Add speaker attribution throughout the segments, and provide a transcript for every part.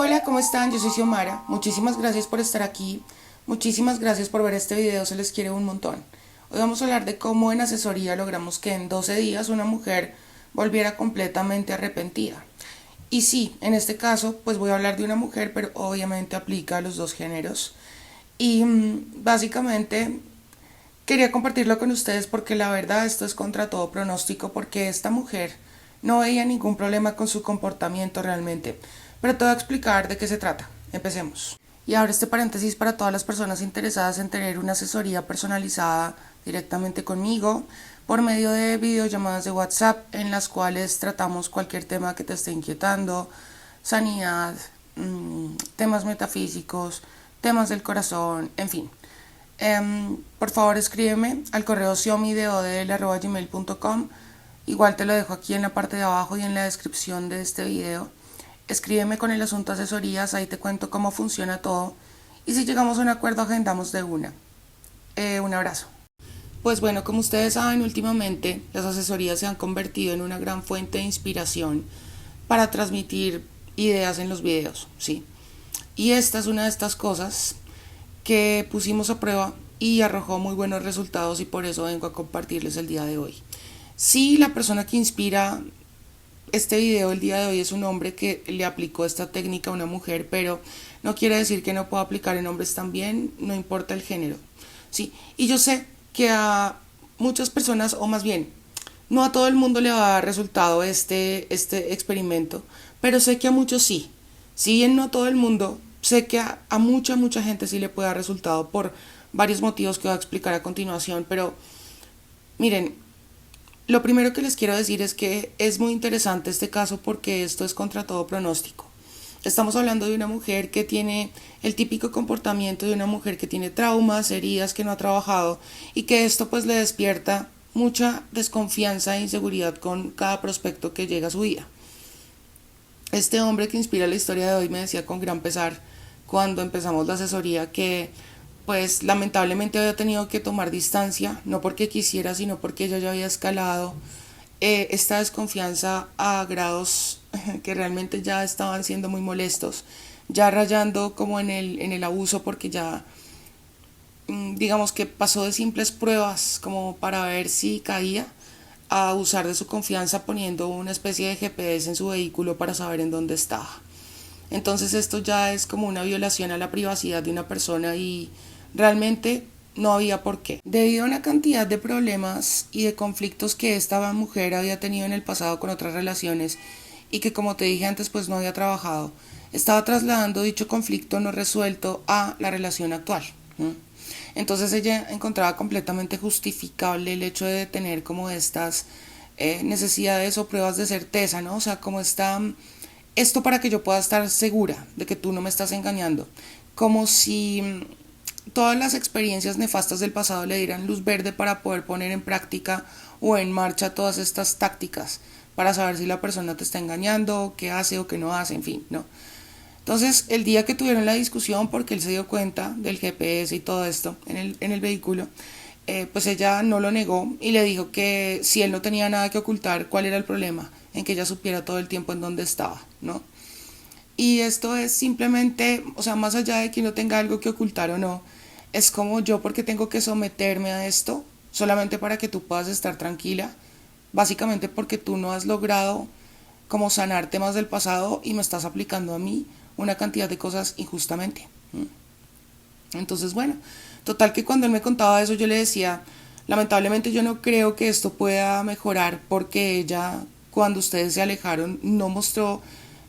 Speaker 1: Hola, ¿cómo están? Yo soy Xiomara. Muchísimas gracias por estar aquí. Muchísimas gracias por ver este video, se les quiere un montón. Hoy vamos a hablar de cómo en asesoría logramos que en 12 días una mujer volviera completamente arrepentida. Y sí, en este caso, pues voy a hablar de una mujer, pero obviamente aplica a los dos géneros. Y básicamente quería compartirlo con ustedes porque la verdad esto es contra todo pronóstico porque esta mujer no veía ningún problema con su comportamiento realmente. Pero te voy a explicar de qué se trata. Empecemos. Y ahora este paréntesis para todas las personas interesadas en tener una asesoría personalizada directamente conmigo por medio de videollamadas de WhatsApp en las cuales tratamos cualquier tema que te esté inquietando, sanidad, temas metafísicos, temas del corazón, en fin. Por favor escríbeme al correo xiomidodl@gmail.com. Igual te lo dejo aquí en la parte de abajo y en la descripción de este video. Escríbeme con el asunto asesorías, ahí te cuento cómo funciona todo. Y si llegamos a un acuerdo, agendamos de una. Un abrazo. Pues bueno, como ustedes saben, últimamente las asesorías se han convertido en una gran fuente de inspiración para transmitir ideas en los videos, ¿sí? Y esta es una de estas cosas que pusimos a prueba y arrojó muy buenos resultados y por eso vengo a compartirles el día de hoy. Sí, la persona que inspira este video el día de hoy es un hombre que le aplicó esta técnica a una mujer, pero no quiere decir que no pueda aplicar en hombres también, no importa el género. Sí, y yo sé que a muchas personas, o más bien, no a todo el mundo le va a dar resultado este experimento, pero sé que a muchos sí. Si bien no a todo el mundo, sé que a mucha gente sí le puede dar resultado por varios motivos que voy a explicar a continuación, pero miren, lo primero que les quiero decir es que es muy interesante este caso porque esto es contra todo pronóstico. Estamos hablando de una mujer que tiene el típico comportamiento de una mujer que tiene traumas, heridas que no ha trabajado y que esto pues le despierta mucha desconfianza e inseguridad con cada prospecto que llega a su vida. Este hombre que inspira la historia de hoy me decía con gran pesar cuando empezamos la asesoría que pues lamentablemente había tenido que tomar distancia, no porque quisiera, sino porque ella ya había escalado esta desconfianza a grados que realmente ya estaban siendo muy molestos, ya rayando como en el abuso porque ya digamos que pasó de simples pruebas como para ver si caía a abusar de su confianza poniendo una especie de GPS en su vehículo para saber en dónde estaba. Entonces esto ya es como una violación a la privacidad de una persona y realmente no había por qué. Debido a una cantidad de problemas y de conflictos que esta mujer había tenido en el pasado con otras relaciones y que como te dije antes pues no había trabajado, estaba trasladando dicho conflicto no resuelto a la relación actual. Entonces ella encontraba completamente justificable el hecho de tener como estas necesidades o pruebas de certeza, ¿no? O sea, como esto para que yo pueda estar segura de que tú no me estás engañando, como si todas las experiencias nefastas del pasado le dieran luz verde para poder poner en práctica o en marcha todas estas tácticas para saber si la persona te está engañando, qué hace o qué no hace, en fin, ¿no? Entonces, el día que tuvieron la discusión, porque él se dio cuenta del GPS y todo esto en el vehículo, pues ella no lo negó y le dijo que si él no tenía nada que ocultar, ¿cuál era el problema? En que ella supiera todo el tiempo en dónde estaba, ¿no? Y esto es simplemente, o sea, más allá de que no tenga algo que ocultar o no, es como yo porque tengo que someterme a esto solamente para que tú puedas estar tranquila, básicamente porque tú no has logrado como sanar temas del pasado y me estás aplicando a mí una cantidad de cosas injustamente. Entonces, bueno, total que cuando él me contaba eso yo le decía, lamentablemente yo no creo que esto pueda mejorar porque ella, cuando ustedes se alejaron, no mostró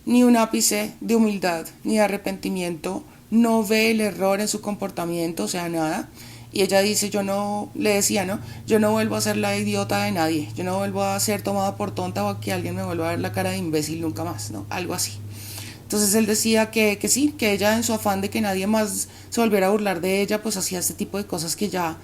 Speaker 1: ni un ápice de humildad ni de arrepentimiento, no ve el error en su comportamiento, o sea, nada. Y ella dice, yo no, le decía, ¿no? Yo no vuelvo a ser la idiota de nadie, yo no vuelvo a ser tomada por tonta o a que alguien me vuelva a ver la cara de imbécil nunca más, ¿no? Algo así. Entonces él decía que sí, que ella en su afán de que nadie más se volviera a burlar de ella, pues hacía este tipo de cosas que ya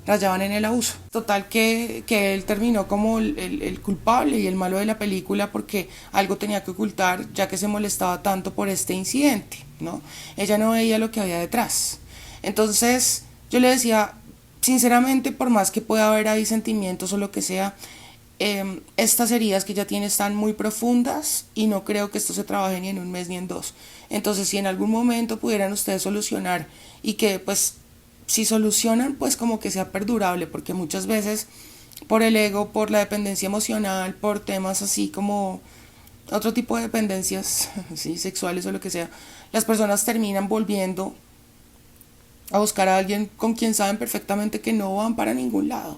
Speaker 1: rayaban en el abuso. Total que él terminó como el culpable y el malo de la película porque algo tenía que ocultar ya que se molestaba tanto por este incidente, ¿no? Ella no veía lo que había detrás. Entonces yo le decía, sinceramente, por más que pueda haber ahí sentimientos o lo que sea, Estas heridas que ya tiene están muy profundas y no creo que esto se trabaje ni en un mes ni en dos. Entonces, si en algún momento pudieran ustedes solucionar y que pues si solucionan pues como que sea perdurable, porque muchas veces por el ego, por la dependencia emocional, por temas así como otro tipo de dependencias, ¿sí? Sexuales o lo que sea, las personas terminan volviendo a buscar a alguien con quien saben perfectamente que no van para ningún lado,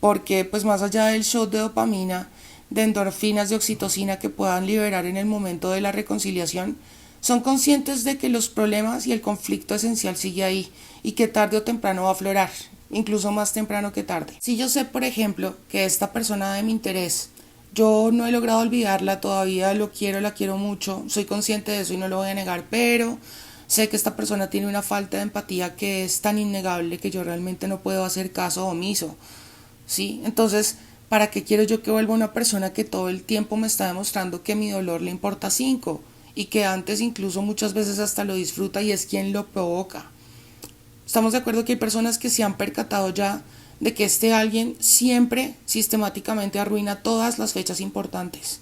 Speaker 1: porque pues más allá del shot de dopamina, de endorfinas, de oxitocina que puedan liberar en el momento de la reconciliación, son conscientes de que los problemas y el conflicto esencial sigue ahí y que tarde o temprano va a aflorar, incluso más temprano que tarde. Si yo sé, por ejemplo, que esta persona de mi interés, yo no he logrado olvidarla, todavía lo quiero, la quiero mucho, soy consciente de eso y no lo voy a negar, pero sé que esta persona tiene una falta de empatía que es tan innegable que yo realmente no puedo hacer caso omiso, ¿sí? Entonces, ¿para qué quiero yo que vuelva una persona que todo el tiempo me está demostrando que mi dolor le importa cinco y que antes incluso muchas veces hasta lo disfruta y es quien lo provoca? Estamos de acuerdo que hay personas que se han percatado ya de que este alguien siempre sistemáticamente arruina todas las fechas importantes.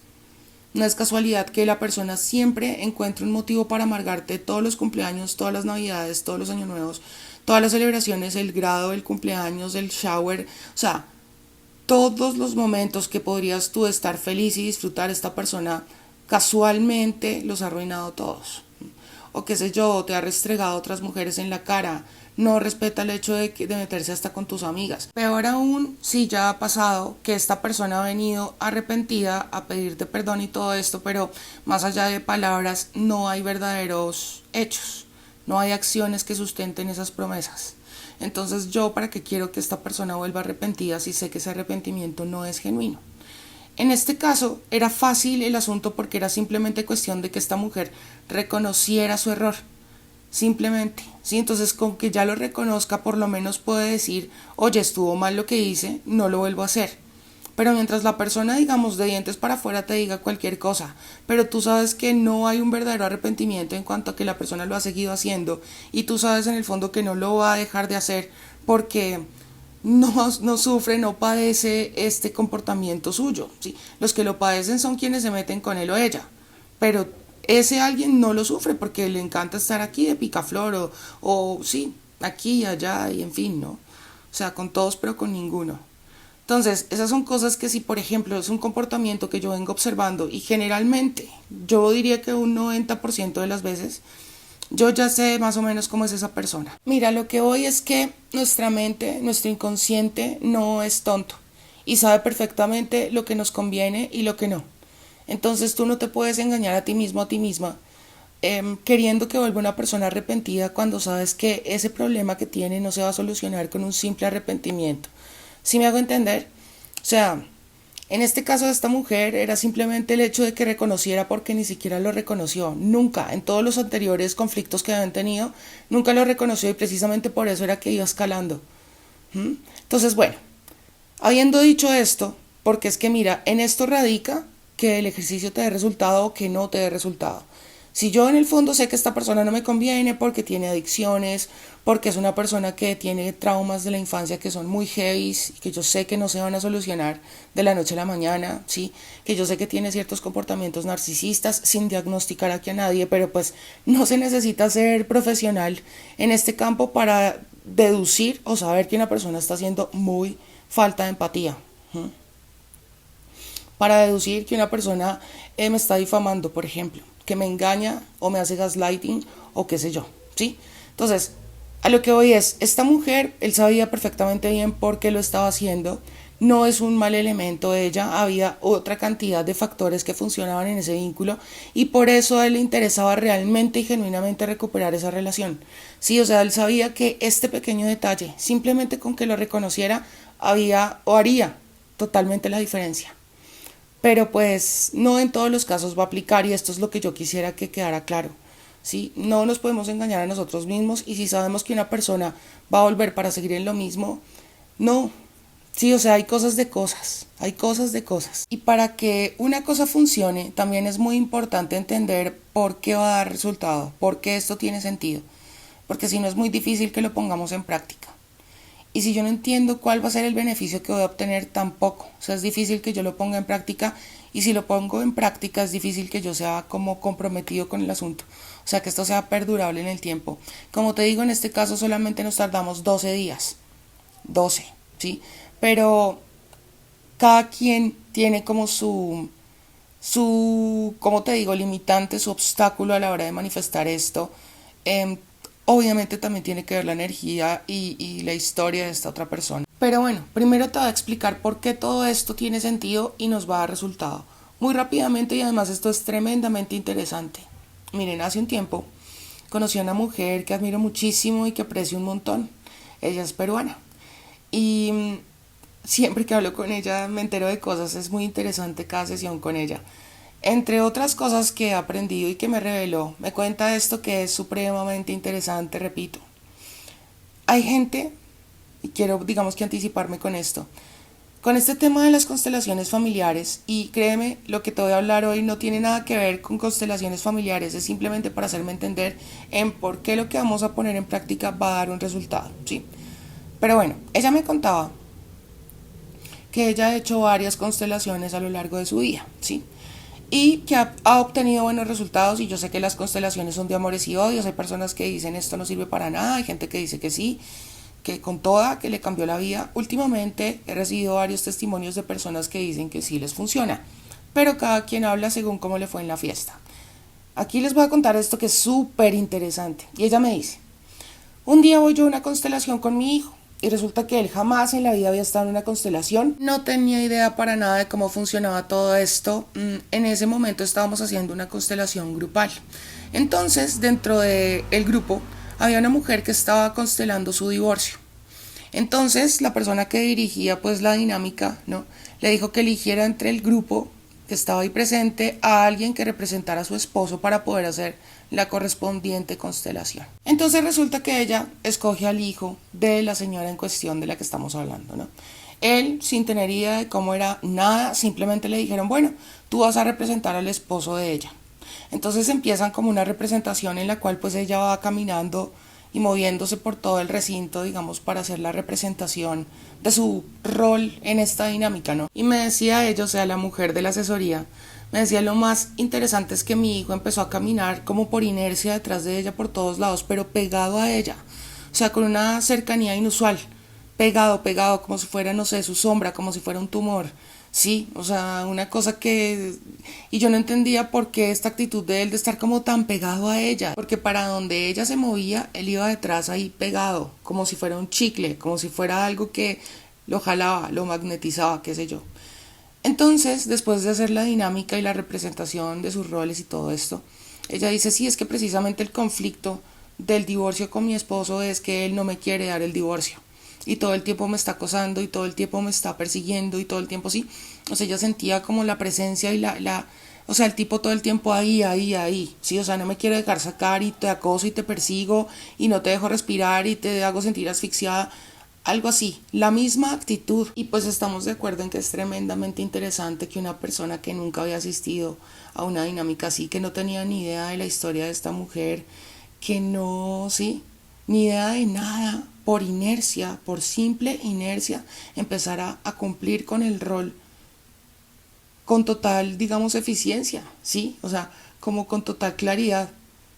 Speaker 1: No es casualidad que la persona siempre encuentre un motivo para amargarte todos los cumpleaños, todas las navidades, todos los años nuevos, todas las celebraciones, el grado, el cumpleaños, el shower, o sea, todos los momentos que podrías tú estar feliz y disfrutar, esta persona casualmente los ha arruinado todos. O qué sé yo, te ha restregado a otras mujeres en la cara, no respeta el hecho de meterse hasta con tus amigas. Peor aún, si ya ha pasado que esta persona ha venido arrepentida a pedirte perdón y todo esto, pero más allá de palabras no hay verdaderos hechos, no hay acciones que sustenten esas promesas. Entonces yo para qué quiero que esta persona vuelva arrepentida si sé que ese arrepentimiento no es genuino. En este caso era fácil el asunto porque era simplemente cuestión de que esta mujer reconociera su error, simplemente, ¿sí? Entonces con que ya lo reconozca por lo menos puede decir, oye, estuvo mal lo que hice, no lo vuelvo a hacer. Pero mientras la persona, digamos, de dientes para afuera te diga cualquier cosa, pero tú sabes que no hay un verdadero arrepentimiento en cuanto a que la persona lo ha seguido haciendo y tú sabes en el fondo que no lo va a dejar de hacer porque no sufre, no padece este comportamiento suyo, ¿sí? Los que lo padecen son quienes se meten con él o ella, pero ese alguien no lo sufre porque le encanta estar aquí de picaflor o sí, aquí y allá y en fin, ¿no? O sea, con todos pero con ninguno. Entonces, esas son cosas que si, por ejemplo, es un comportamiento que yo vengo observando y generalmente, yo diría que un 90% de las veces, yo ya sé más o menos cómo es esa persona. Mira, lo que hoy es que nuestra mente, nuestro inconsciente no es tonto y sabe perfectamente lo que nos conviene y lo que no. Entonces tú no te puedes engañar a ti mismo, a ti misma, queriendo que vuelva una persona arrepentida cuando sabes que ese problema que tiene no se va a solucionar con un simple arrepentimiento. ¿Sí me hago entender? O sea, en este caso de esta mujer era simplemente el hecho de que reconociera porque ni siquiera lo reconoció. Nunca, en todos los anteriores conflictos que habían tenido, nunca lo reconoció y precisamente por eso era que iba escalando. Entonces, bueno, habiendo dicho esto, porque es que mira, en esto radica que el ejercicio te dé resultado o que no te dé resultado. Si yo en el fondo sé que esta persona no me conviene porque tiene adicciones, porque es una persona que tiene traumas de la infancia que son muy heavy y que yo sé que no se van a solucionar de la noche a la mañana, ¿sí? Que yo sé que tiene ciertos comportamientos narcisistas sin diagnosticar aquí a nadie, pero pues no se necesita ser profesional en este campo para deducir o saber que una persona está haciendo muy falta de empatía. Para deducir que una persona me está difamando, por ejemplo, que me engaña o me hace gaslighting o qué sé yo, ¿sí? Entonces, a lo que voy es, esta mujer, él sabía perfectamente bien por qué lo estaba haciendo, no es un mal elemento ella, había otra cantidad de factores que funcionaban en ese vínculo y por eso a él le interesaba realmente y genuinamente recuperar esa relación. Sí, o sea, él sabía que este pequeño detalle, simplemente con que lo reconociera, había o haría totalmente la diferencia. Pero pues no en todos los casos va a aplicar y esto es lo que yo quisiera que quedara claro. ¿Sí? No nos podemos engañar a nosotros mismos y si sabemos que una persona va a volver para seguir en lo mismo, no. Sí, o sea, hay cosas de cosas, hay cosas de cosas. Y para que una cosa funcione, también es muy importante entender por qué va a dar resultado, por qué esto tiene sentido, porque si no es muy difícil que lo pongamos en práctica. Y si yo no entiendo cuál va a ser el beneficio que voy a obtener, tampoco. O sea, es difícil que yo lo ponga en práctica, y si lo pongo en práctica es difícil que yo sea como comprometido con el asunto. O sea, que esto sea perdurable en el tiempo. Como te digo, en este caso solamente nos tardamos 12 días. 12, ¿sí? Pero cada quien tiene como como te digo, limitante, su obstáculo a la hora de manifestar esto. Obviamente también tiene que ver la energía y la historia de esta otra persona. Pero bueno, primero te voy a explicar por qué todo esto tiene sentido y nos va a dar resultado. Muy rápidamente, y además esto es tremendamente interesante. Miren, hace un tiempo conocí a una mujer que admiro muchísimo y que aprecio un montón. Ella es peruana. Y siempre que hablo con ella me entero de cosas, es muy interesante cada sesión con ella. Entre otras cosas que he aprendido y que me reveló, me cuenta esto que es supremamente interesante, repito. Hay gente, y quiero digamos que anticiparme con esto, con este tema de las constelaciones familiares, y créeme, lo que te voy a hablar hoy no tiene nada que ver con constelaciones familiares, es simplemente para hacerme entender en por qué lo que vamos a poner en práctica va a dar un resultado, ¿sí? Pero bueno, ella me contaba que ella ha hecho varias constelaciones a lo largo de su vida, ¿sí? Y que ha obtenido buenos resultados, y yo sé que las constelaciones son de amores y odios, hay personas que dicen esto no sirve para nada, hay gente que dice que sí, que con toda, que le cambió la vida. Últimamente he recibido varios testimonios de personas que dicen que sí les funciona, pero cada quien habla según cómo le fue en la fiesta. Aquí les voy a contar esto que es súper interesante, y ella me dice: un día voy yo a una constelación con mi hijo, y resulta que él jamás en la vida había estado en una constelación, no tenía idea para nada de cómo funcionaba todo esto. En ese momento estábamos haciendo una constelación grupal. Entonces, dentro del grupo había una mujer que estaba constelando su divorcio. Entonces, la persona que dirigía pues la dinámica, ¿no?, le dijo que eligiera entre el grupo que estaba ahí presente a alguien que representara a su esposo para poder hacer la correspondiente constelación. Entonces resulta que ella escoge al hijo de la señora en cuestión de la que estamos hablando, ¿no? Él, sin tener idea de cómo era nada, simplemente le dijeron: bueno, tú vas a representar al esposo de ella. Entonces empiezan como una representación en la cual pues ella va caminando y moviéndose por todo el recinto, digamos, para hacer la representación de su rol en esta dinámica, ¿no? Y me decía ella, o sea, la mujer de la asesoría, me decía: lo más interesante es que mi hijo empezó a caminar como por inercia detrás de ella por todos lados, pero pegado a ella, o sea, con una cercanía inusual, pegado, como si fuera, no sé, su sombra, como si fuera un tumor. Sí, o sea, una cosa que... Y yo no entendía por qué esta actitud de él de estar como tan pegado a ella, porque para donde ella se movía, él iba detrás ahí pegado, como si fuera un chicle, como si fuera algo que lo jalaba, lo magnetizaba, qué sé yo. Entonces, después de hacer la dinámica y la representación de sus roles y todo esto, ella dice: sí, es que precisamente el conflicto del divorcio con mi esposo es que él no me quiere dar el divorcio. Y todo el tiempo me está acosando, y todo el tiempo me está persiguiendo, y todo el tiempo sí. O sea, ella sentía como la presencia y o sea, el tipo todo el tiempo ahí, sí, o sea, no me quiere dejar sacar, y te acoso y te persigo y no te dejo respirar y te hago sentir asfixiada, algo así, la misma actitud. Y pues estamos de acuerdo en que es tremendamente interesante que una persona que nunca había asistido a una dinámica así, que no tenía ni idea de la historia de esta mujer, que no, sí, ni idea de nada, por inercia, por simple inercia, empezar a cumplir con el rol con total, digamos, eficiencia, ¿sí? O sea, como con total claridad,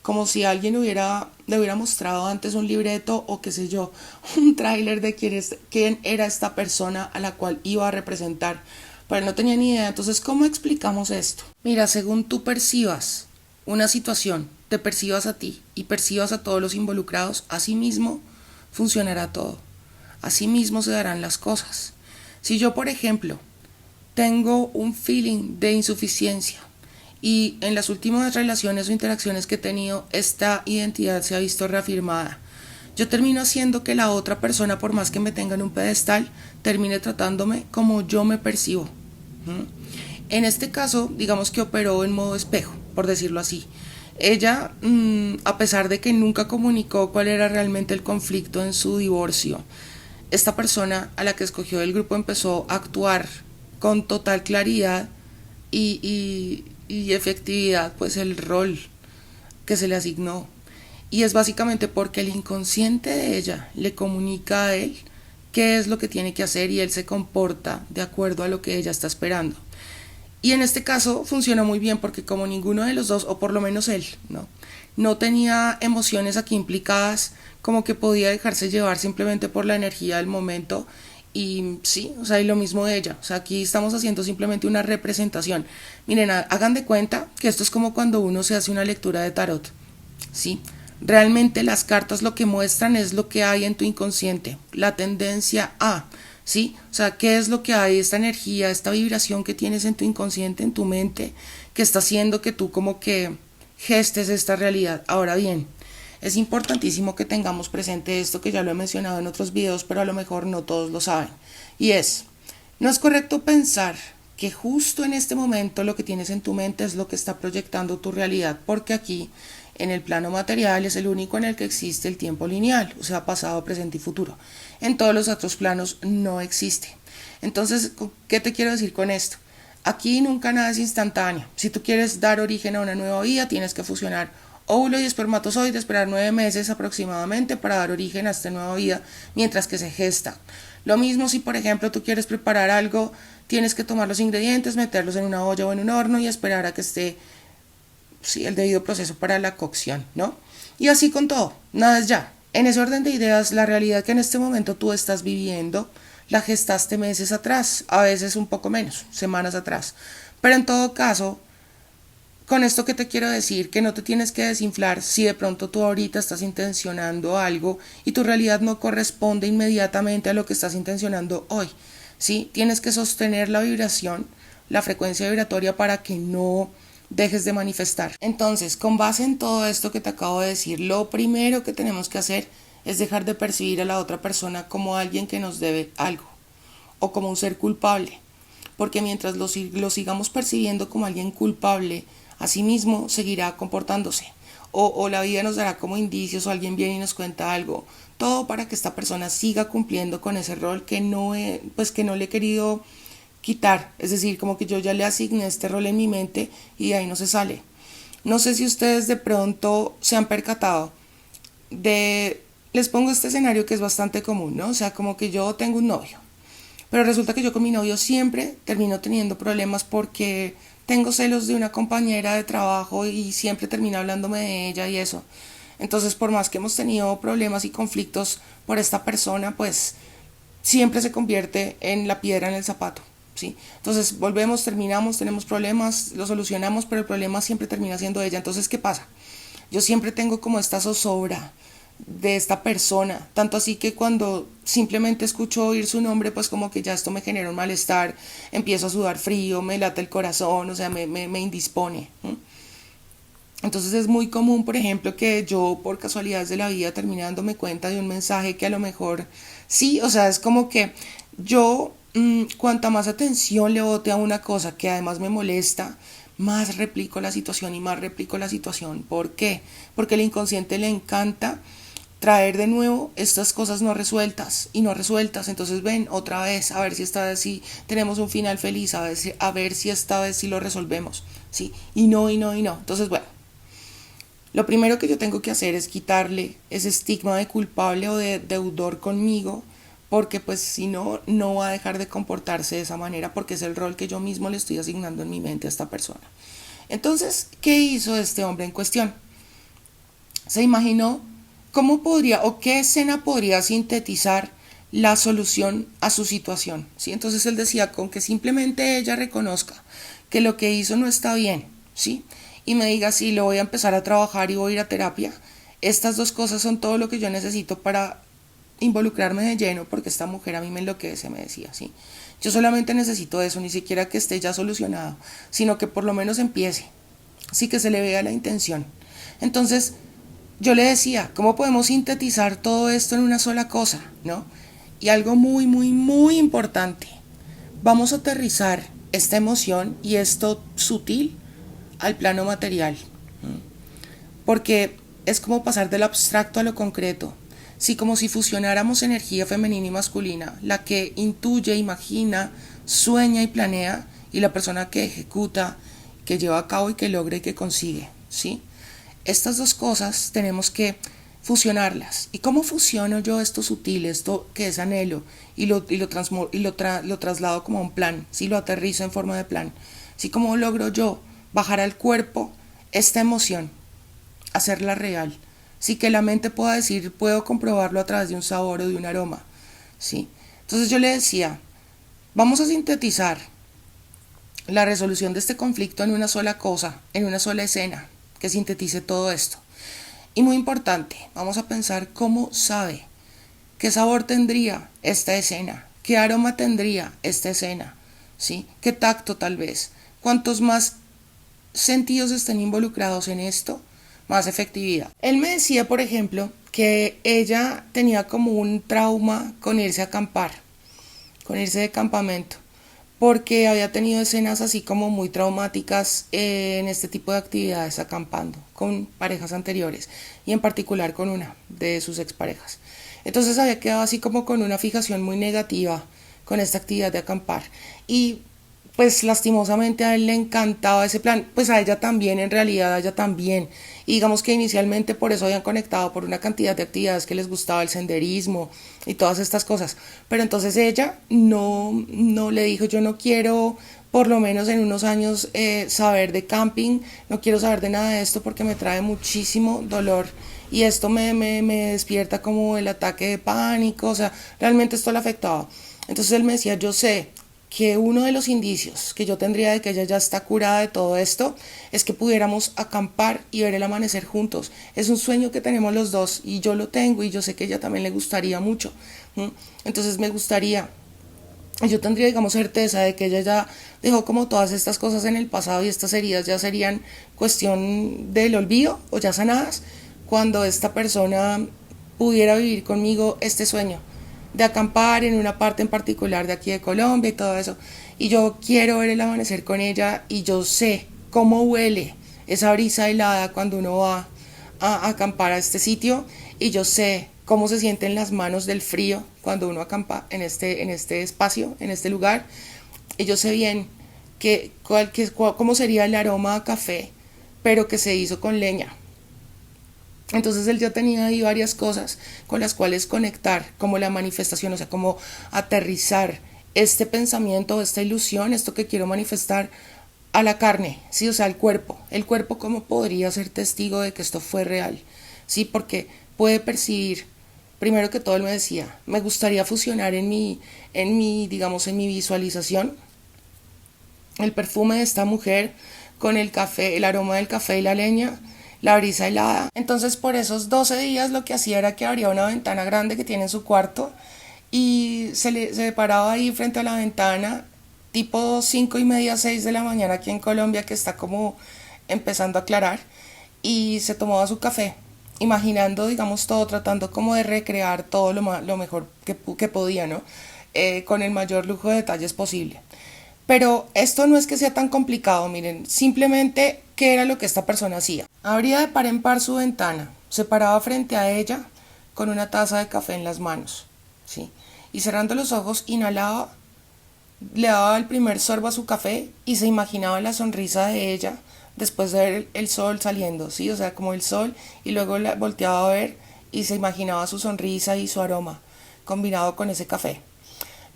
Speaker 1: como si alguien le hubiera mostrado antes un libreto o qué sé yo, un tráiler de quién era esta persona a la cual iba a representar, pero él no tenía ni idea. Entonces, ¿cómo explicamos esto? Mira, según tú percibas una situación, te percibas a ti y percibas a todos los involucrados, así mismo funcionará todo. Así mismo se darán las cosas. Si yo, por ejemplo, tengo un feeling de insuficiencia y en las últimas relaciones o interacciones que he tenido esta identidad se ha visto reafirmada, yo termino haciendo que la otra persona, por más que me tenga en un pedestal, termine tratándome como yo me percibo. En este caso, digamos que operó en modo espejo, por decirlo así. Ella, a pesar de que nunca comunicó cuál era realmente el conflicto en su divorcio, esta persona a la que escogió del grupo empezó a actuar con total claridad y efectividad, pues el rol que se le asignó. Y es básicamente porque el inconsciente de ella le comunica a él qué es lo que tiene que hacer y él se comporta de acuerdo a lo que ella está esperando. Y en este caso funciona muy bien porque como ninguno de los dos, o por lo menos él, no tenía emociones aquí implicadas, como que podía dejarse llevar simplemente por la energía del momento. Y sí, o sea, y lo mismo de ella. O sea, aquí estamos haciendo simplemente una representación. Miren, hagan de cuenta que esto es como cuando uno se hace una lectura de tarot. ¿Sí? Realmente las cartas lo que muestran es lo que hay en tu inconsciente, la tendencia a, ¿sí? O sea, qué es lo que hay, esta energía, esta vibración que tienes en tu inconsciente, en tu mente, que está haciendo que tú como que gestes esta realidad. Ahora bien, es importantísimo que tengamos presente esto que ya lo he mencionado en otros videos, pero a lo mejor no todos lo saben. Y no es correcto pensar que justo en este momento lo que tienes en tu mente es lo que está proyectando tu realidad, porque aquí en el plano material es el único en el que existe el tiempo lineal, o sea, pasado, presente y futuro. En todos los otros planos no existe. Entonces, ¿qué te quiero decir con esto? Aquí nunca nada es instantáneo. Si tú quieres dar origen a una nueva vida, tienes que fusionar óvulo y espermatozoide, esperar 9 meses aproximadamente para dar origen a esta nueva vida mientras que se gesta. Lo mismo si, por ejemplo, tú quieres preparar algo, tienes que tomar los ingredientes, meterlos en una olla o en un horno y esperar a que esté el debido proceso para la cocción, ¿no? Y así con todo, nada es ya. En ese orden de ideas, la realidad que en este momento tú estás viviendo, la gestaste meses atrás, a veces un poco menos, semanas atrás. Pero en todo caso, con esto que te quiero decir, que no te tienes que desinflar si de pronto tú ahorita estás intencionando algo y tu realidad no corresponde inmediatamente a lo que estás intencionando hoy, ¿sí? Tienes que sostener la vibración, la frecuencia vibratoria para que no dejes de manifestar. Entonces, con base en todo esto que te acabo de decir, lo primero que tenemos que hacer es dejar de percibir a la otra persona como alguien que nos debe algo o como un ser culpable, porque mientras lo sigamos percibiendo como alguien culpable, así mismo seguirá comportándose o la vida nos dará como indicios o alguien viene y nos cuenta algo, todo para que esta persona siga cumpliendo con ese rol que no le he querido quitar, es decir, como que yo ya le asigné este rol en mi mente y de ahí no se sale. No sé si ustedes de pronto se han percatado les pongo este escenario que es bastante común, ¿no? O sea, como que yo tengo un novio, pero resulta que yo con mi novio siempre termino teniendo problemas porque tengo celos de una compañera de trabajo y siempre termina hablándome de ella y eso. Entonces, por más que hemos tenido problemas y conflictos por esta persona, pues siempre se convierte en la piedra en el zapato. ¿Sí? Entonces volvemos, terminamos, tenemos problemas, lo solucionamos, pero el problema siempre termina siendo ella. Entonces, ¿qué pasa? Yo siempre tengo como esta zozobra de esta persona, tanto así que cuando simplemente escucho oír su nombre, pues como que ya esto me genera un malestar, empiezo a sudar frío, me late el corazón, o sea, me indispone. Entonces es muy común, por ejemplo, que yo por casualidades de la vida termine dándome cuenta de un mensaje que a lo mejor sí, o sea, es como que yo cuanta más atención le bote a una cosa que además me molesta, más replico la situación y más replico la situación. ¿Por qué? Porque al inconsciente le encanta traer de nuevo estas cosas no resueltas y no resueltas. Entonces ven otra vez, a ver si esta vez sí tenemos un final feliz, a ver si esta vez sí lo resolvemos, ¿sí? Y no. Entonces, bueno, lo primero que yo tengo que hacer es quitarle ese estigma de culpable o de deudor conmigo, porque pues si no, no va a dejar de comportarse de esa manera, porque es el rol que yo mismo le estoy asignando en mi mente a esta persona. Entonces, ¿qué hizo este hombre en cuestión? Se imaginó cómo podría o qué escena podría sintetizar la solución a su situación, ¿sí? Entonces él decía, con que simplemente ella reconozca que lo que hizo no está bien, ¿sí? Y me diga, sí, lo voy a empezar a trabajar y voy a ir a terapia. Estas dos cosas son todo lo que yo necesito para involucrarme de lleno, porque esta mujer a mí me enloquece, me decía, ¿sí? Yo solamente necesito eso, ni siquiera que esté ya solucionado, sino que por lo menos empiece, sí, que se le vea la intención. Entonces, yo le decía, ¿cómo podemos sintetizar todo esto en una sola cosa, ¿no? Y algo muy, muy, muy importante, vamos a aterrizar esta emoción y esto sutil al plano material, porque es como pasar del abstracto a lo concreto. Sí, como si fusionáramos energía femenina y masculina, la que intuye, imagina, sueña y planea, y la persona que ejecuta, que lleva a cabo y que logra y que consigue, ¿sí? Estas dos cosas tenemos que fusionarlas. ¿Y cómo fusiono yo esto sutil, esto que es anhelo, lo traslado como a un plan? Si lo aterrizo en forma de plan. Si cómo logro yo bajar al cuerpo esta emoción, hacerla real. Sí, que la mente pueda decir, puedo comprobarlo a través de un sabor o de un aroma. ¿Sí? Entonces yo le decía, vamos a sintetizar la resolución de este conflicto en una sola cosa, en una sola escena, que sintetice todo esto. Y muy importante, vamos a pensar cómo sabe, qué sabor tendría esta escena, qué aroma tendría esta escena, ¿sí? Qué tacto tal vez. Cuantos más sentidos estén involucrados en esto, más efectividad. Él me decía, por ejemplo, que ella tenía como un trauma con irse a acampar, con irse de campamento, porque había tenido escenas así como muy traumáticas en este tipo de actividades acampando con parejas anteriores y en particular con una de sus exparejas. Entonces había quedado así como con una fijación muy negativa con esta actividad de acampar y pues lastimosamente a él le encantaba ese plan, pues a ella también, en realidad a ella también. Y digamos que inicialmente por eso habían conectado por una cantidad de actividades que les gustaba, el senderismo y todas estas cosas. Pero entonces ella no le dijo, yo no quiero por lo menos en unos años saber de camping, no quiero saber de nada de esto porque me trae muchísimo dolor y esto me despierta como el ataque de pánico, o sea, realmente esto le afectaba. Entonces él me decía, yo sé que uno de los indicios que yo tendría de que ella ya está curada de todo esto es que pudiéramos acampar y ver el amanecer juntos. Es un sueño que tenemos los dos y yo lo tengo y yo sé que a ella también le gustaría mucho. Entonces me gustaría, yo tendría digamos certeza de que ella ya dejó como todas estas cosas en el pasado y estas heridas ya serían cuestión del olvido o ya sanadas cuando esta persona pudiera vivir conmigo este sueño de acampar en una parte en particular de aquí de Colombia y todo eso. Y yo quiero ver el amanecer con ella y yo sé cómo huele esa brisa helada cuando uno va a acampar a este sitio y yo sé cómo se sienten las manos del frío cuando uno acampa en este espacio, en este lugar. Y yo sé bien cómo sería el aroma a café, pero que se hizo con leña. Entonces él ya tenía ahí varias cosas con las cuales conectar, como la manifestación, o sea, como aterrizar este pensamiento, esta ilusión, esto que quiero manifestar a la carne, sí, o sea, el cuerpo cómo podría ser testigo de que esto fue real, sí, porque puede percibir, primero que todo él me decía, me gustaría fusionar digamos, en mi visualización, el perfume de esta mujer con el café, el aroma del café y la leña, la brisa helada. Entonces por esos 12 días lo que hacía era que abría una ventana grande que tiene en su cuarto y se paraba ahí frente a la ventana tipo 5:30, 6 de la mañana aquí en Colombia que está como empezando a aclarar y se tomaba su café imaginando digamos todo, tratando como de recrear todo lo mejor que podía, ¿no? Con el mayor lujo de detalles posible. Pero esto no es que sea tan complicado, miren, simplemente qué era lo que esta persona hacía. Abría de par en par su ventana, se paraba frente a ella con una taza de café en las manos, ¿sí? Y cerrando los ojos inhalaba, le daba el primer sorbo a su café y se imaginaba la sonrisa de ella después de ver el sol saliendo, ¿sí? O sea, como el sol y luego la volteaba a ver y se imaginaba su sonrisa y su aroma combinado con ese café.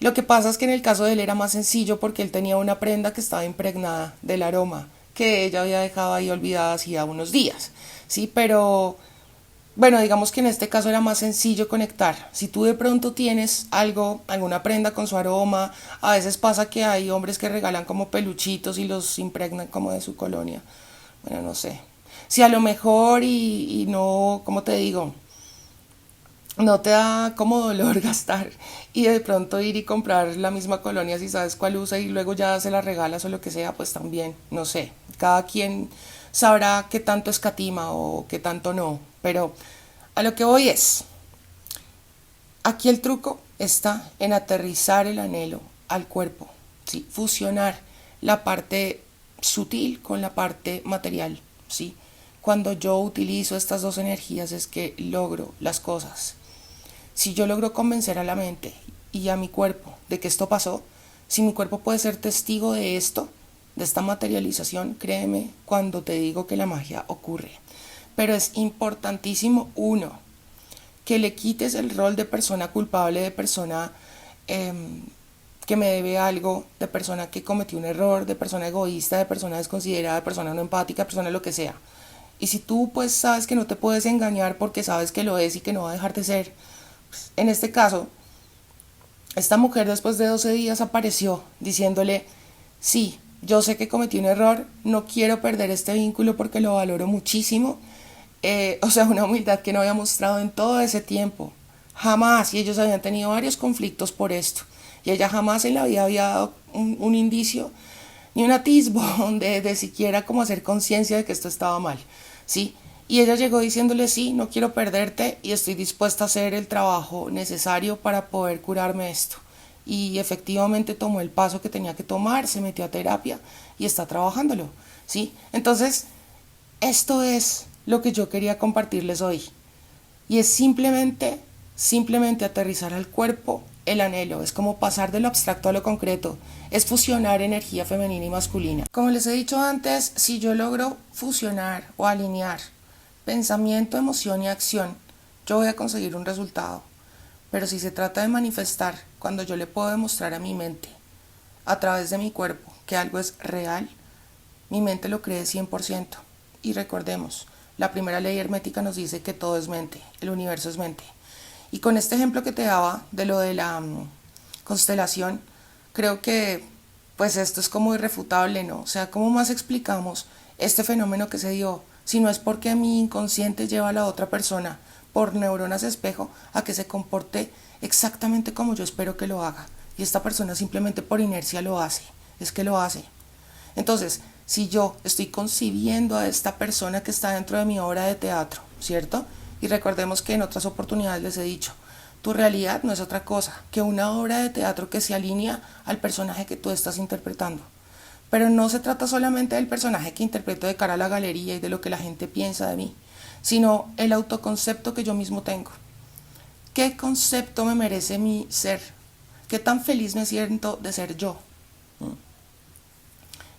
Speaker 1: Lo que pasa es que en el caso de él era más sencillo porque él tenía una prenda que estaba impregnada del aroma que ella había dejado ahí olvidada hacía unos días, ¿sí? Pero, bueno, digamos que en este caso era más sencillo conectar. Si tú de pronto tienes algo, alguna prenda con su aroma, a veces pasa que hay hombres que regalan como peluchitos y los impregnan como de su colonia. Bueno, no sé. Si a lo mejor y no, ¿cómo te digo? No te da como dolor gastar y de pronto ir y comprar la misma colonia si sabes cuál usa y luego ya se la regalas o lo que sea, pues también, no sé, cada quien sabrá qué tanto escatima o qué tanto no, pero a lo que voy es, aquí el truco está en aterrizar el anhelo al cuerpo, ¿sí? Fusionar la parte sutil con la parte material, ¿sí? Cuando yo utilizo estas dos energías es que logro las cosas. Si yo logro convencer a la mente y a mi cuerpo de que esto pasó, si mi cuerpo puede ser testigo de esto, de esta materialización, créeme cuando te digo que la magia ocurre. Pero es importantísimo, uno, que le quites el rol de persona culpable, de persona que me debe algo, de persona que cometió un error, de persona egoísta, de persona desconsiderada, de persona no empática, de persona lo que sea. Y si tú pues sabes que no te puedes engañar porque sabes que lo es y que no va a dejar de ser, pues, en este caso, esta mujer después de 12 días apareció diciéndole, sí, yo sé que cometí un error, no quiero perder este vínculo porque lo valoro muchísimo. O sea, una humildad que no había mostrado en todo ese tiempo. Jamás, y ellos habían tenido varios conflictos por esto. Y ella jamás en la vida había dado un indicio, ni un atisbo de siquiera como hacer conciencia de que esto estaba mal. ¿Sí? Y ella llegó diciéndole, sí, no quiero perderte y estoy dispuesta a hacer el trabajo necesario para poder curarme esto. Y efectivamente tomó el paso que tenía que tomar, se metió a terapia y está trabajándolo. ¿Sí? Entonces, esto es lo que yo quería compartirles hoy. Y es simplemente aterrizar al cuerpo el anhelo. Es como pasar de lo abstracto a lo concreto. Es fusionar energía femenina y masculina. Como les he dicho antes, si yo logro fusionar o alinear pensamiento, emoción y acción, yo voy a conseguir un resultado. Pero si se trata de manifestar, cuando yo le puedo demostrar a mi mente, a través de mi cuerpo, que algo es real, mi mente lo cree 100%. Y recordemos, la primera ley hermética nos dice que todo es mente, el universo es mente. Y con este ejemplo que te daba de lo de la constelación, creo que pues esto es como irrefutable, ¿no? O sea, ¿cómo más explicamos este fenómeno que se dio? Si no es porque mi inconsciente lleva a la otra persona por neuronas espejo a que se comporte exactamente como yo espero que lo haga. Y esta persona simplemente por inercia lo hace, es que lo hace. Entonces, si yo estoy concibiendo a esta persona que está dentro de mi obra de teatro, ¿cierto? Y recordemos que en otras oportunidades les he dicho, tu realidad no es otra cosa que una obra de teatro que se alinea al personaje que tú estás interpretando. Pero no se trata solamente del personaje que interpreto de cara a la galería y de lo que la gente piensa de mí, sino el autoconcepto que yo mismo tengo. ¿Qué concepto me merece mi ser? ¿Qué tan feliz me siento de ser yo?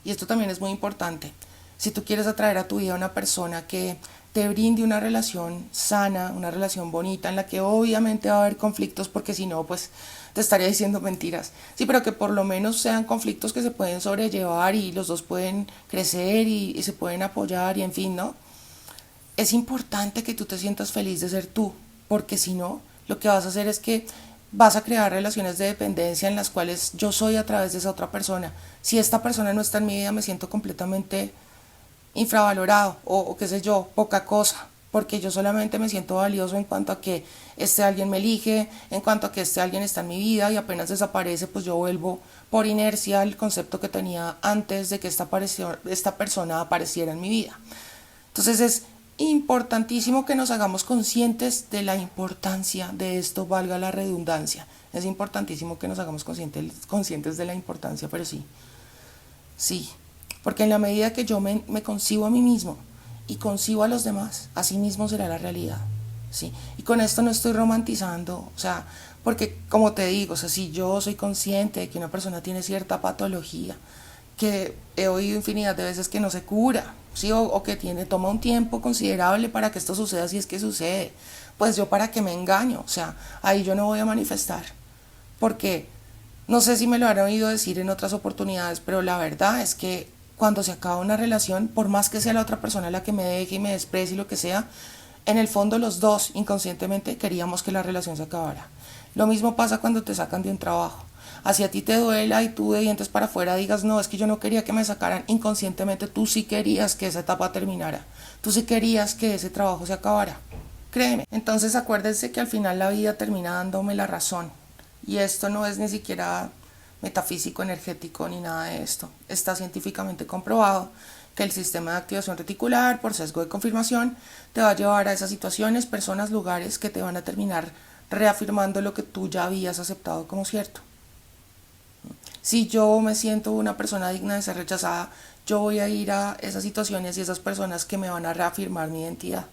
Speaker 1: Y esto también es muy importante. Si tú quieres atraer a tu vida a una persona que te brinde una relación sana, una relación bonita, en la que obviamente va a haber conflictos, porque si no, pues te estaría diciendo mentiras. Sí, pero que por lo menos sean conflictos que se pueden sobrellevar y los dos pueden crecer y se pueden apoyar y en fin, ¿no? Es importante que tú te sientas feliz de ser tú, porque si no, lo que vas a hacer es que vas a crear relaciones de dependencia en las cuales yo soy a través de esa otra persona. Si esta persona no está en mi vida, me siento completamente infravalorado o qué sé yo, poca cosa, porque yo solamente me siento valioso en cuanto a que este alguien me elige, en cuanto a que este alguien está en mi vida y apenas desaparece, pues yo vuelvo por inercia al concepto que tenía antes de que esta persona apareciera en mi vida. Entonces es importantísimo que nos hagamos conscientes de la importancia de esto, valga la redundancia. Es importantísimo que nos hagamos conscientes de la importancia, pero sí, porque en la medida que yo me concibo a mí mismo y concibo a los demás, así mismo será la realidad, ¿sí? Y con esto no estoy romantizando, o sea, porque como te digo, o sea, si yo soy consciente de que una persona tiene cierta patología, que he oído infinidad de veces que no se cura, ¿sí? O que toma un tiempo considerable para que esto suceda si es que sucede, pues yo para qué me engaño, o sea, ahí yo no voy a manifestar, porque no sé si me lo han oído decir en otras oportunidades, pero la verdad es que cuando se acaba una relación, por más que sea la otra persona la que me deje y me desprecie y lo que sea, en el fondo los dos inconscientemente queríamos que la relación se acabara. Lo mismo pasa cuando te sacan de un trabajo. Así a ti te duela y tú de dientes para afuera digas, no, es que yo no quería que me sacaran, inconscientemente tú sí querías que esa etapa terminara. Tú sí querías que ese trabajo se acabara. Créeme. Entonces acuérdense que al final la vida termina dándome la razón. Y esto no es ni siquiera metafísico, energético, ni nada de esto. Está científicamente comprobado que el sistema de activación reticular, por sesgo de confirmación, te va a llevar a esas situaciones, personas, lugares que te van a terminar reafirmando lo que tú ya habías aceptado como cierto. Si yo me siento una persona digna de ser rechazada, yo voy a ir a esas situaciones y esas personas que me van a reafirmar mi identidad.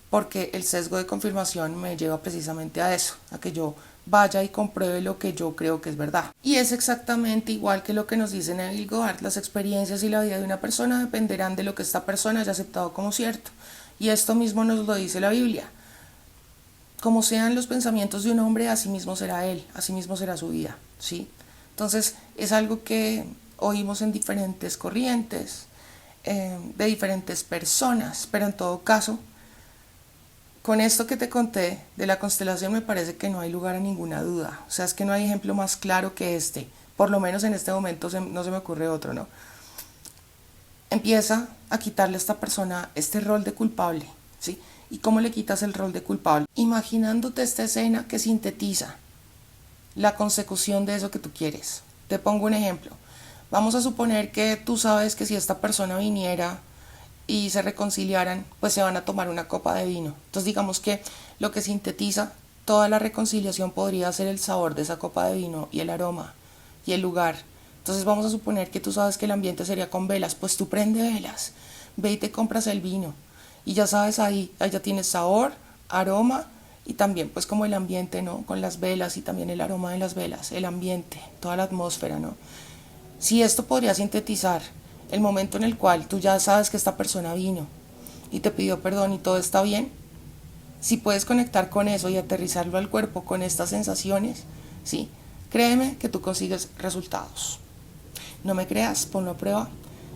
Speaker 1: Porque el sesgo de confirmación me lleva precisamente a eso, a que yo vaya y compruebe lo que yo creo que es verdad. Y es exactamente igual que lo que nos dice Neville Goddard, las experiencias y la vida de una persona dependerán de lo que esta persona haya aceptado como cierto. Y esto mismo nos lo dice la Biblia. como sean los pensamientos de un hombre, así mismo será él, así mismo será su vida, ¿sí? Entonces es algo que oímos en diferentes corrientes, de diferentes personas, pero en todo caso, con esto que te conté de la constelación me parece que no hay lugar a ninguna duda. O sea, es que no hay ejemplo más claro que este. Por lo menos en este momento no se me ocurre otro, ¿no? Empieza a quitarle a esta persona este rol de culpable, ¿sí? ¿Y cómo le quitas el rol de culpable? Imaginándote esta escena que sintetiza la consecución de eso que tú quieres. Te pongo un ejemplo. Vamos a suponer que tú sabes que si esta persona viniera y se reconciliaran, pues se van a tomar una copa de vino. Entonces digamos que lo que sintetiza toda la reconciliación podría ser el sabor de esa copa de vino y el aroma y el lugar. Entonces vamos a suponer que tú sabes que el ambiente sería con velas, pues tú prende velas, ve y te compras el vino y ya sabes ahí ya tienes sabor, aroma y también pues como el ambiente, ¿no? Con las velas y también el aroma de las velas, el ambiente, toda la atmósfera, ¿no? Si esto podría sintetizar el momento en el cual tú ya sabes que esta persona vino y te pidió perdón y todo está bien, si puedes conectar con eso y aterrizarlo al cuerpo con estas sensaciones, ¿sí? Créeme que tú consigues resultados. No me creas, ponlo a prueba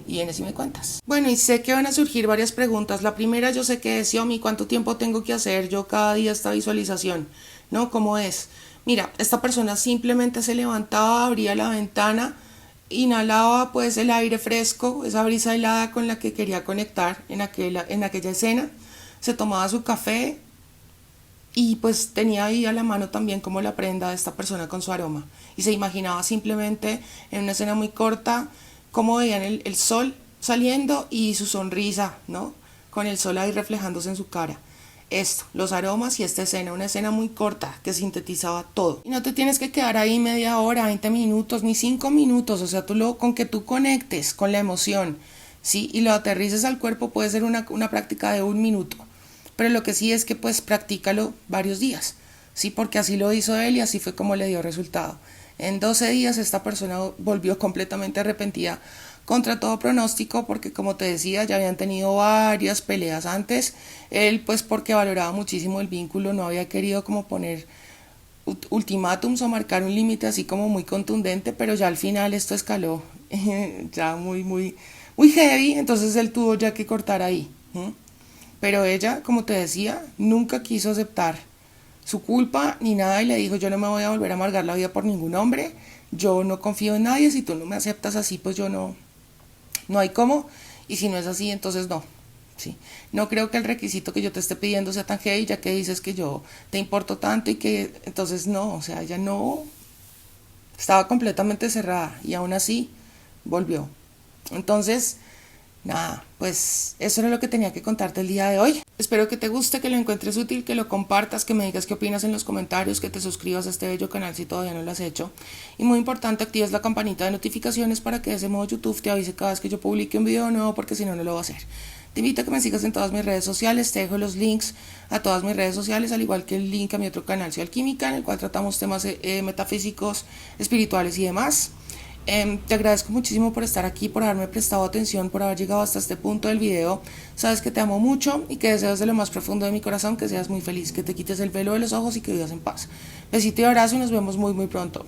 Speaker 1: y vienes y me cuentas. Bueno, y sé que van a surgir varias preguntas. La primera, yo sé que es, Xiaomi, ¿cuánto tiempo tengo que hacer yo cada día esta visualización? ¿No? ¿Cómo es? Mira, esta persona simplemente se levantaba, abría la ventana, inhalaba pues el aire fresco, esa brisa helada con la que quería conectar en aquella escena, se tomaba su café y pues tenía ahí a la mano también como la prenda de esta persona con su aroma y se imaginaba simplemente en una escena muy corta cómo veían el sol saliendo y su sonrisa, ¿no? Con el sol ahí reflejándose en su cara. Esto, los aromas y esta escena, una escena muy corta que sintetizaba todo. Y no te tienes que quedar ahí media hora, 20 minutos, ni 5 minutos, o sea, con que tú conectes con la emoción, ¿sí? Y lo aterrices al cuerpo puede ser una práctica de 1 minuto, pero lo que sí es que pues practícalo varios días, ¿sí? Porque así lo hizo él y así fue como le dio resultado. En 12 días esta persona volvió completamente arrepentida contra todo pronóstico porque como te decía ya habían tenido varias peleas antes. Él pues porque valoraba muchísimo el vínculo no había querido como poner ultimátums o marcar un límite así como muy contundente, pero ya al final esto escaló ya muy heavy, entonces él tuvo ya que cortar ahí. Pero ella, como te decía, nunca quiso aceptar su culpa ni nada y le dijo yo no me voy a volver a amargar la vida por ningún hombre, yo no confío en nadie, si tú no me aceptas así pues yo no hay cómo y si no es así entonces no, ¿sí? No creo que el requisito que yo te esté pidiendo sea tan heavy ya que dices que yo te importo tanto y que entonces no, o sea ella no estaba completamente cerrada y aún así volvió. Entonces nada, pues eso era lo que tenía que contarte el día de hoy. Espero que te guste, que lo encuentres útil, que lo compartas, que me digas qué opinas en los comentarios, que te suscribas a este bello canal si todavía no lo has hecho. Y muy importante, actives la campanita de notificaciones para que de ese modo YouTube te avise cada vez que yo publique un video nuevo porque si no, no lo va a hacer. Te invito a que me sigas en todas mis redes sociales, te dejo los links a todas mis redes sociales, al igual que el link a mi otro canal, Soy Alquímica, en el cual tratamos temas metafísicos, espirituales y demás. Te agradezco muchísimo por estar aquí, por haberme prestado atención, por haber llegado hasta este punto del video. Sabes que te amo mucho y que deseo desde lo más profundo de mi corazón que seas muy feliz, que te quites el velo de los ojos y que vivas en paz. Besito y abrazo y nos vemos muy pronto.